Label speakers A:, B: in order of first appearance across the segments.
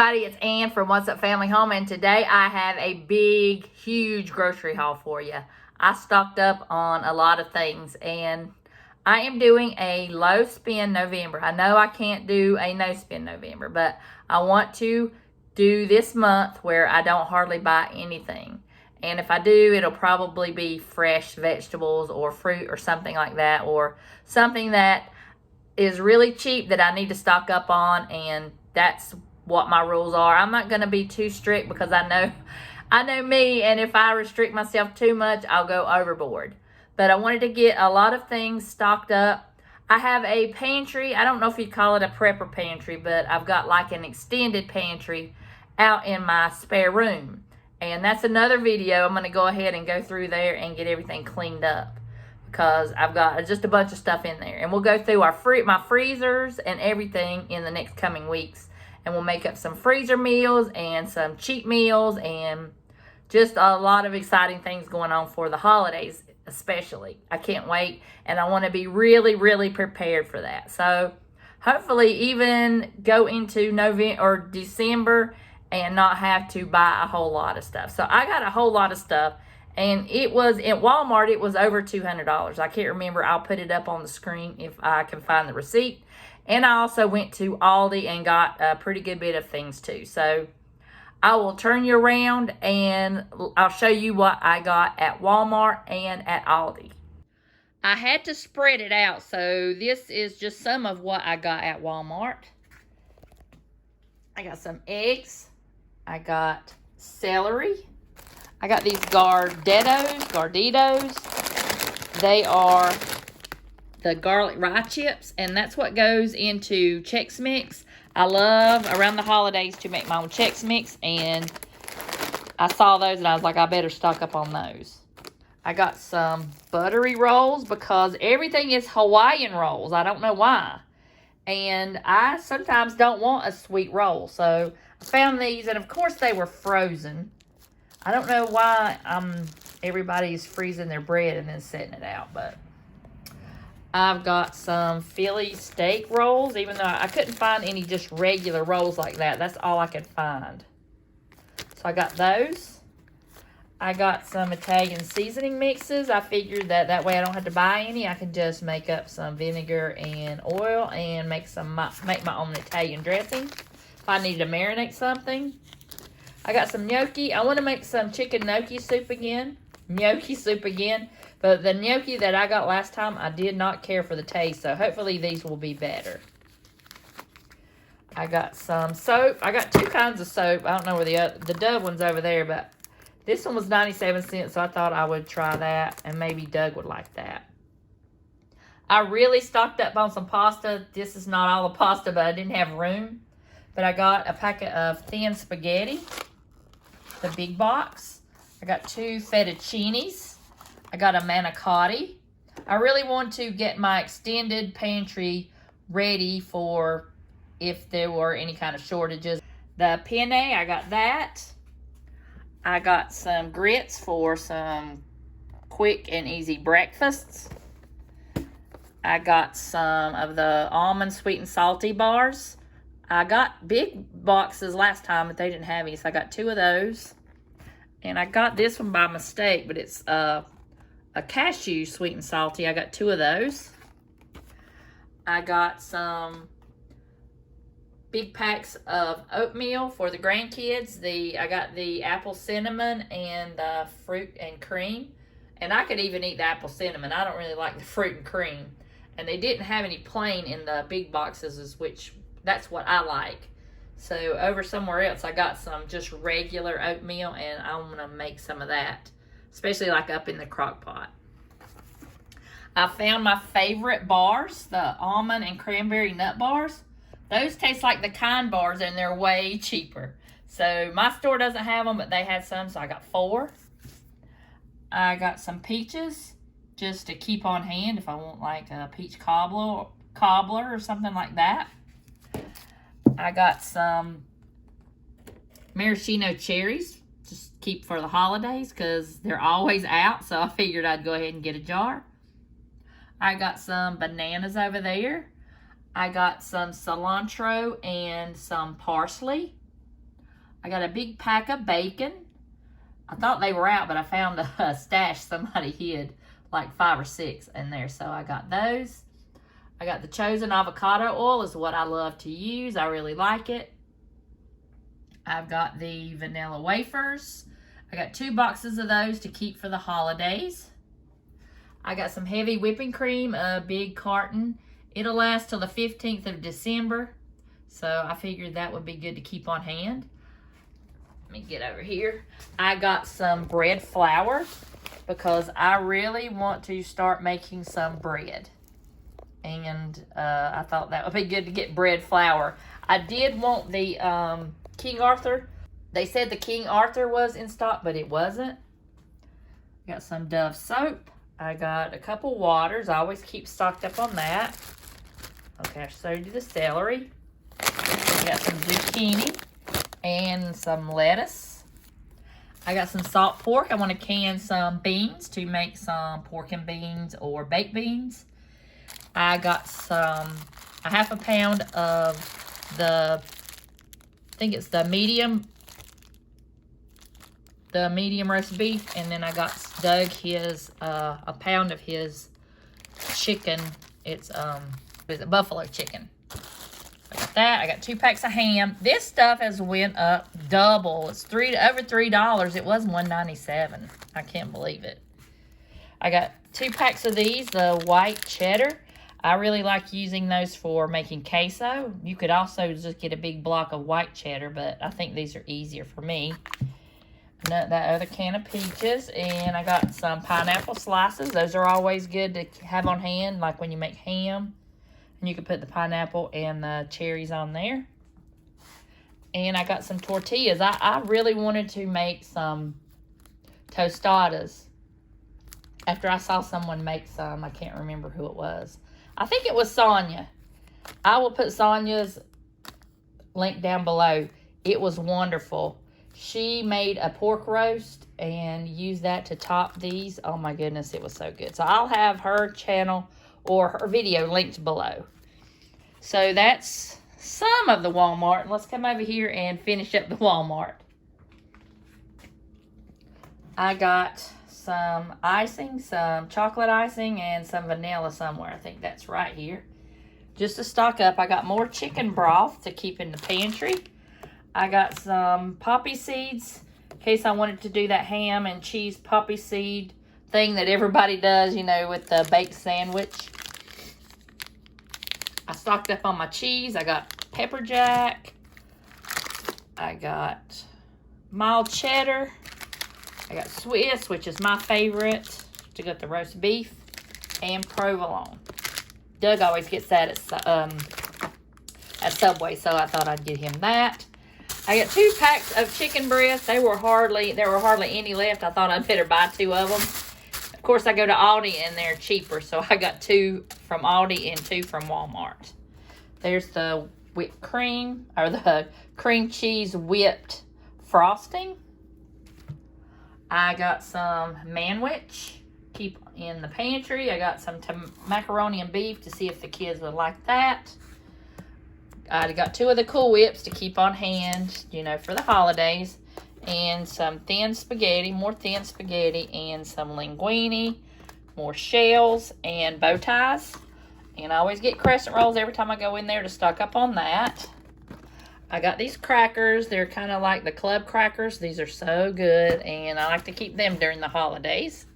A: everybody, it's Ann from What's Up Family Home, and today I have a big, huge grocery haul for you. I stocked up on a lot of things, and I am doing a low spend November. I know I can't do a no spend November, but I want to do this month where I don't hardly buy anything. And if I do, it'll probably be fresh vegetables or fruit or something like that, or something that is really cheap that I need to stock up on, and that's what my rules are. I'm not going to be too strict because I know me, and if I restrict myself too much, I'll go overboard. But I wanted to get a lot of things stocked up. I have a pantry. I don't know if you'd call it a prepper pantry, but I've got like an extended pantry out in my spare room. And that's another video. I'm going to go ahead and go through there and get everything cleaned up, because I've got just a bunch of stuff in there. And we'll go through my freezers and everything in the next coming weeks. And we'll make up some freezer meals and some cheap meals and just a lot of exciting things going on for the holidays especially. I can't wait, and I want to be really, really prepared for that. So hopefully even go into November or December and not have to buy a whole lot of stuff. So I got a whole lot of stuff, and it was at Walmart, it was over $200. I can't remember. I'll put it up on the screen if I can find the receipt. And I also went to Aldi and got a pretty good bit of things too. So I will turn you around and I'll show you what I got at Walmart and at Aldi. I had to spread it out, so this is just some of what I got at Walmart. I got some eggs. I got celery. I got these Garditos. They are the garlic rye chips, and that's what goes into Chex Mix. I love around the holidays to make my own Chex Mix, and I saw those and I was like, I better stock up on those. I got some buttery rolls because everything is Hawaiian rolls. I don't know why. And I sometimes don't want a sweet roll, so I found these, and of course they were frozen. I don't know why everybody's freezing their bread and then setting it out, but I've got some Philly steak rolls, even though I couldn't find any just regular rolls like that. That's all I could find. So I got those. I got some Italian seasoning mixes. I figured that way I don't have to buy any. I can just make up some vinegar and oil and make my own Italian dressing if I need to marinate something. I got some gnocchi. I want to make some chicken gnocchi soup again. But the gnocchi that I got last time, I did not care for the taste. So hopefully these will be better. I got some soap. I got two kinds of soap. I don't know where the Dove one's over there, but this one was 97 cents. So I thought I would try that, and maybe Doug would like that. I really stocked up on some pasta. This is not all the pasta, but I didn't have room. But I got a packet of thin spaghetti, the big box. I got two fettuccinis. I got a manicotti. I really want to get my extended pantry ready for if there were any kind of shortages. The penne, I got that. I got some grits for some quick and easy breakfasts. I got some of the almond sweet and salty bars. I got big boxes last time, but they didn't have any, so I got two of those. And I got this one by mistake, but it's a cashew sweet and salty. I got two of those. I got some big packs of oatmeal for the grandkids. I got the apple cinnamon and the fruit and cream. And I could even eat the apple cinnamon. I don't really like the fruit and cream. And they didn't have any plain in the big boxes, which that's what I like. So over somewhere else, I got some just regular oatmeal, and I'm going to make some of that, especially like up in the crock pot. I found my favorite bars, the almond and cranberry nut bars. Those taste like the Kind bars, and they're way cheaper. So my store doesn't have them, but they had some, so I got 4. I got some peaches just to keep on hand if I want like a peach cobbler or something like that. I got some maraschino cherries, just keep for the holidays because they're always out, so I figured I'd go ahead and get a jar. I got some bananas over there. I got some cilantro and some parsley. I got a big pack of bacon. I thought they were out, but I found a stash somebody hid, like 5 or 6 in there. So I got those. I got the Chosen avocado oil is what I love to use. I really like it. I've got the vanilla wafers. I got 2 boxes of those to keep for the holidays. I got some heavy whipping cream, a big carton. It'll last till the 15th of December. So I figured that would be good to keep on hand. Let me get over here. I got some bread flour because I really want to start making some bread. And I thought that would be good to get bread flour. I did want the King Arthur. They said the King Arthur was in stock, but it wasn't. Got some Dove soap. I got a couple waters. I always keep stocked up on that. Okay, I showed you the celery. I got some zucchini and some lettuce. I got some salt pork. I want to can some beans to make some pork and beans or baked beans. I got a half a pound of I think it's the medium roast beef, and then I got Doug his a pound of his chicken. It's buffalo chicken. I got that. I got 2 packs of ham. This stuff has went up double. It's over $3. It was $1.97. I can't believe it. I got 2 packs of these, the white cheddar. I really like using those for making queso. You could also just get a big block of white cheddar, but I think these are easier for me. That other can of peaches, and I got some pineapple slices. Those are always good to have on hand, like when you make ham. And you can put the pineapple and the cherries on there. And I got some tortillas. I really wanted to make some tostadas. After I saw someone make some, I can't remember who it was. I think it was Sonia. I will put Sonia's link down below. It was wonderful. She made a pork roast and used that to top these. Oh my goodness, it was so good. So I'll have her channel or her video linked below. So that's some of the Walmart. Let's come over here and finish up the Walmart. I got some icing, some chocolate icing, and some vanilla somewhere. I think that's right here. Just to stock up, I got more chicken broth to keep in the pantry. I got some poppy seeds in case I wanted to do that ham and cheese poppy seed thing that everybody does, you know, with the baked sandwich. I stocked up on my cheese. I got pepper jack. I got mild cheddar. I got Swiss, which is my favorite, to go with the roast beef, and provolone. Doug always gets that at Subway, so I thought I'd get him that. I got 2 packs of chicken breasts. There were hardly any left. I thought I'd better buy 2 of them. Of course, I go to Aldi and they're cheaper, so I got 2 from Aldi and 2 from Walmart. There's the whipped cream, or the cream cheese whipped frosting. I got some manwich, keep in the pantry. I got some macaroni and beef to see if the kids would like that. I got 2 of the Cool Whips to keep on hand, you know, for the holidays. And some thin spaghetti, more thin spaghetti, and some linguine, more shells, and bow ties. And I always get crescent rolls every time I go in there to stock up on that. I got these crackers. They're kind of like the club crackers. These are so good, and I like to keep them during the holidays.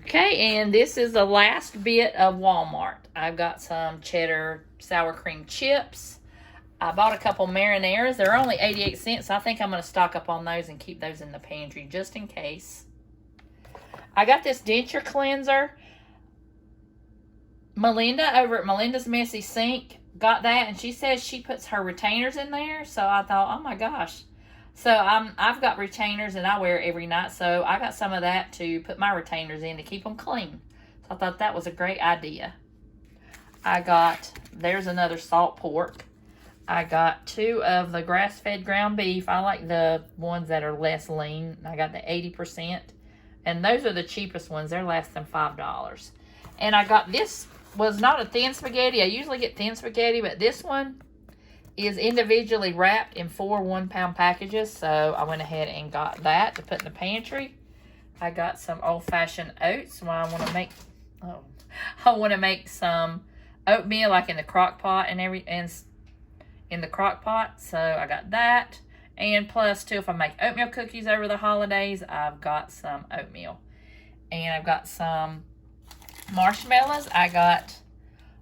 A: Okay, and this is the last bit of Walmart. I've got some cheddar sour cream chips. I bought a couple marinaras. They're only 88 cents, so I think I'm going to stock up on those and keep those in the pantry just in case. I got this Denture Cleanser. Melinda over at Melinda's Messy Sink got that, and she says she puts her retainers in there. So I thought, oh my gosh. So I've got retainers, and I wear it every night. So I got some of that to put my retainers in to keep them clean. So I thought that was a great idea. There's another salt pork. I got 2 of the grass-fed ground beef. I like the ones that are less lean. I got the 80%. And those are the cheapest ones. They're less than $5. And I got this, was not a thin spaghetti. I usually get thin spaghetti, but this one is individually wrapped in 4 1-pound packages, so I went ahead and got that to put in the pantry. I got some old-fashioned oats. Well, I want to make some oatmeal like in the crock pot and in the crock pot. So I got that, and plus too, if I make oatmeal cookies over the holidays, I've got some oatmeal, and I've got some marshmallows. I got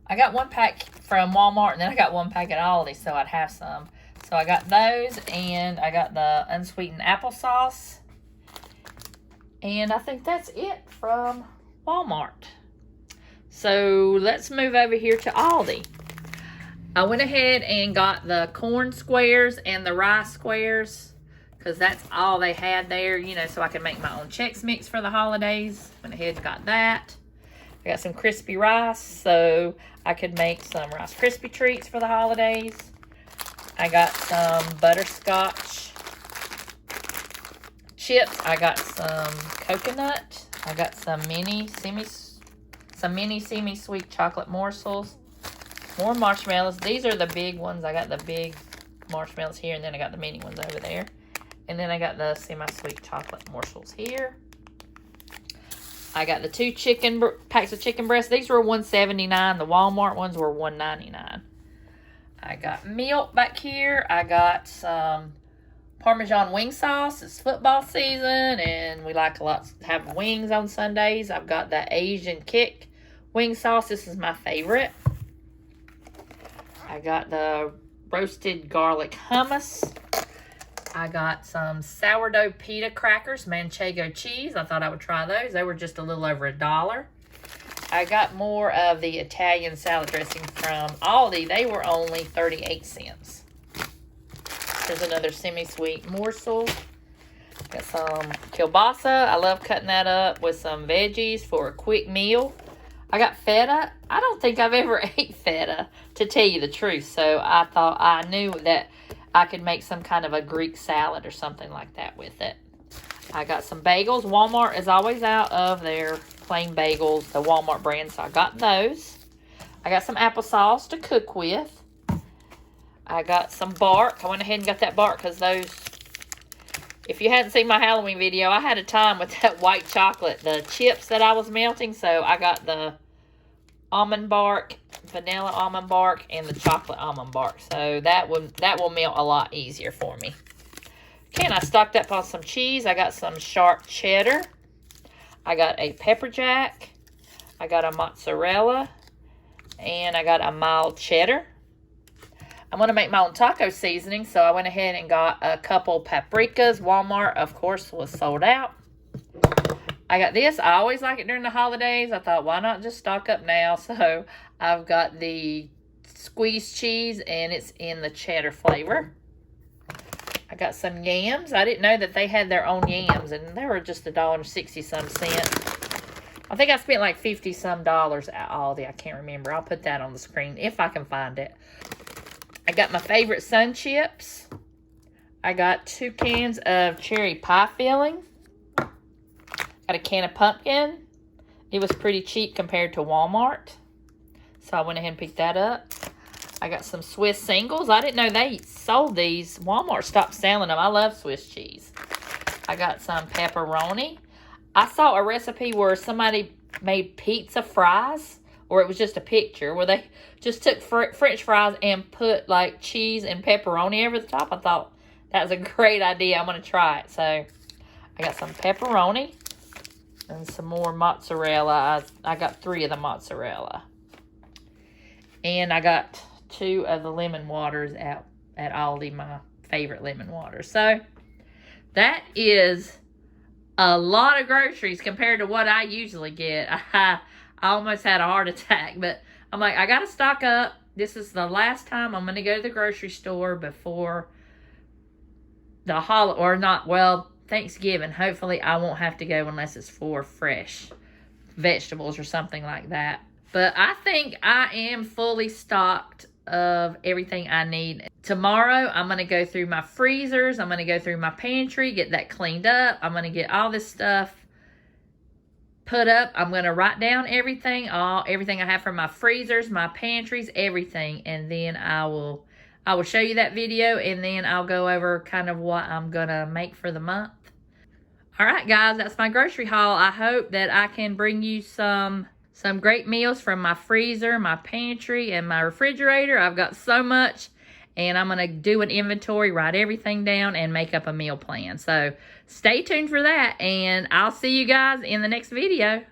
A: 1 pack from Walmart, and then I got 1 pack at Aldi, so I'd have some. So I got those, and I got the unsweetened applesauce. And I think that's it from Walmart. So let's move over here to Aldi. I went ahead and got the corn squares and the rice squares, because that's all they had there, you know, so I could make my own Chex Mix for the holidays. Went ahead and got that. I got some crispy rice, so I could make some Rice Krispie treats for the holidays. I got some butterscotch chips. I got some coconut. I got some mini semi-sweet chocolate morsels. More marshmallows. These are the big ones. I got the big marshmallows here, and then I got the mini ones over there. And then I got the semi-sweet chocolate morsels here. I got the 2 packs of chicken breasts. These were $1.79. The Walmart ones were $1.99. I got milk back here. I got some Parmesan wing sauce. It's football season, and we like a lot to have wings on Sundays. I've got the Asian Kick wing sauce. This is my favorite. I got the roasted garlic hummus. I got some sourdough pita crackers, manchego cheese. I thought I would try those. They were just a little over $1. I got more of the Italian salad dressing from Aldi. They were only 38 cents. There's another semi-sweet morsel. Got some kielbasa. I love cutting that up with some veggies for a quick meal. I got feta. I don't think I've ever ate feta, to tell you the truth. So I thought I knew that I could make some kind of a Greek salad or something like that with it. I got some bagels. Walmart is always out of their plain bagels, the Walmart brand, so I got those. I got some applesauce to cook with. I got some bark. I went ahead and got that bark because those, if you hadn't seen my Halloween video, I had a time with that white chocolate, the chips that I was melting. So I got the almond bark, vanilla almond bark, and the chocolate almond bark. So that will melt a lot easier for me. Okay, and I stocked up on some cheese. I got some sharp cheddar. I got a pepper jack. I got a mozzarella. And I got a mild cheddar. I'm going to make my own taco seasoning, so I went ahead and got a couple paprikas. Walmart, of course, was sold out. I got this. I always like it during the holidays. I thought, why not just stock up now? So I've got the squeezed cheese, and it's in the cheddar flavor. I got some yams. I didn't know that they had their own yams, and they were just $1.60-some. I think I spent like $50-some at Aldi. I can't remember. I'll put that on the screen if I can find it. I got my favorite Sun Chips. I got 2 cans of cherry pie filling. Got a can of pumpkin. It was pretty cheap compared to Walmart, so I went ahead and picked that up. I got some Swiss singles. I didn't know they sold these. Walmart stopped selling them. I love Swiss cheese. I got some pepperoni. I saw a recipe where somebody made pizza fries, or it was just a picture where they just took French fries and put like cheese and pepperoni over the top. I thought that was a great idea. I'm going to try it. So I got some pepperoni and some more mozzarella. I got 3 of the mozzarella. And I got 2 of the lemon waters at Aldi, my favorite lemon water. So that is a lot of groceries compared to what I usually get. I almost had a heart attack, but I'm like, I got to stock up. This is the last time I'm going to go to the grocery store before the Thanksgiving. Hopefully I won't have to go unless it's for fresh vegetables or something like that. But I think I am fully stocked of everything I need. Tomorrow, I'm going to go through my freezers. I'm going to go through my pantry, get that cleaned up. I'm going to get all this stuff put up. I'm going to write down everything I have from my freezers, my pantries, everything. And then I will show you that video, and then I'll go over kind of what I'm going to make for the month. All right, guys, that's my grocery haul. I hope that I can bring you some great meals from my freezer, my pantry, and my refrigerator. I've got so much, and I'm going to do an inventory, write everything down, and make up a meal plan. So stay tuned for that, and I'll see you guys in the next video.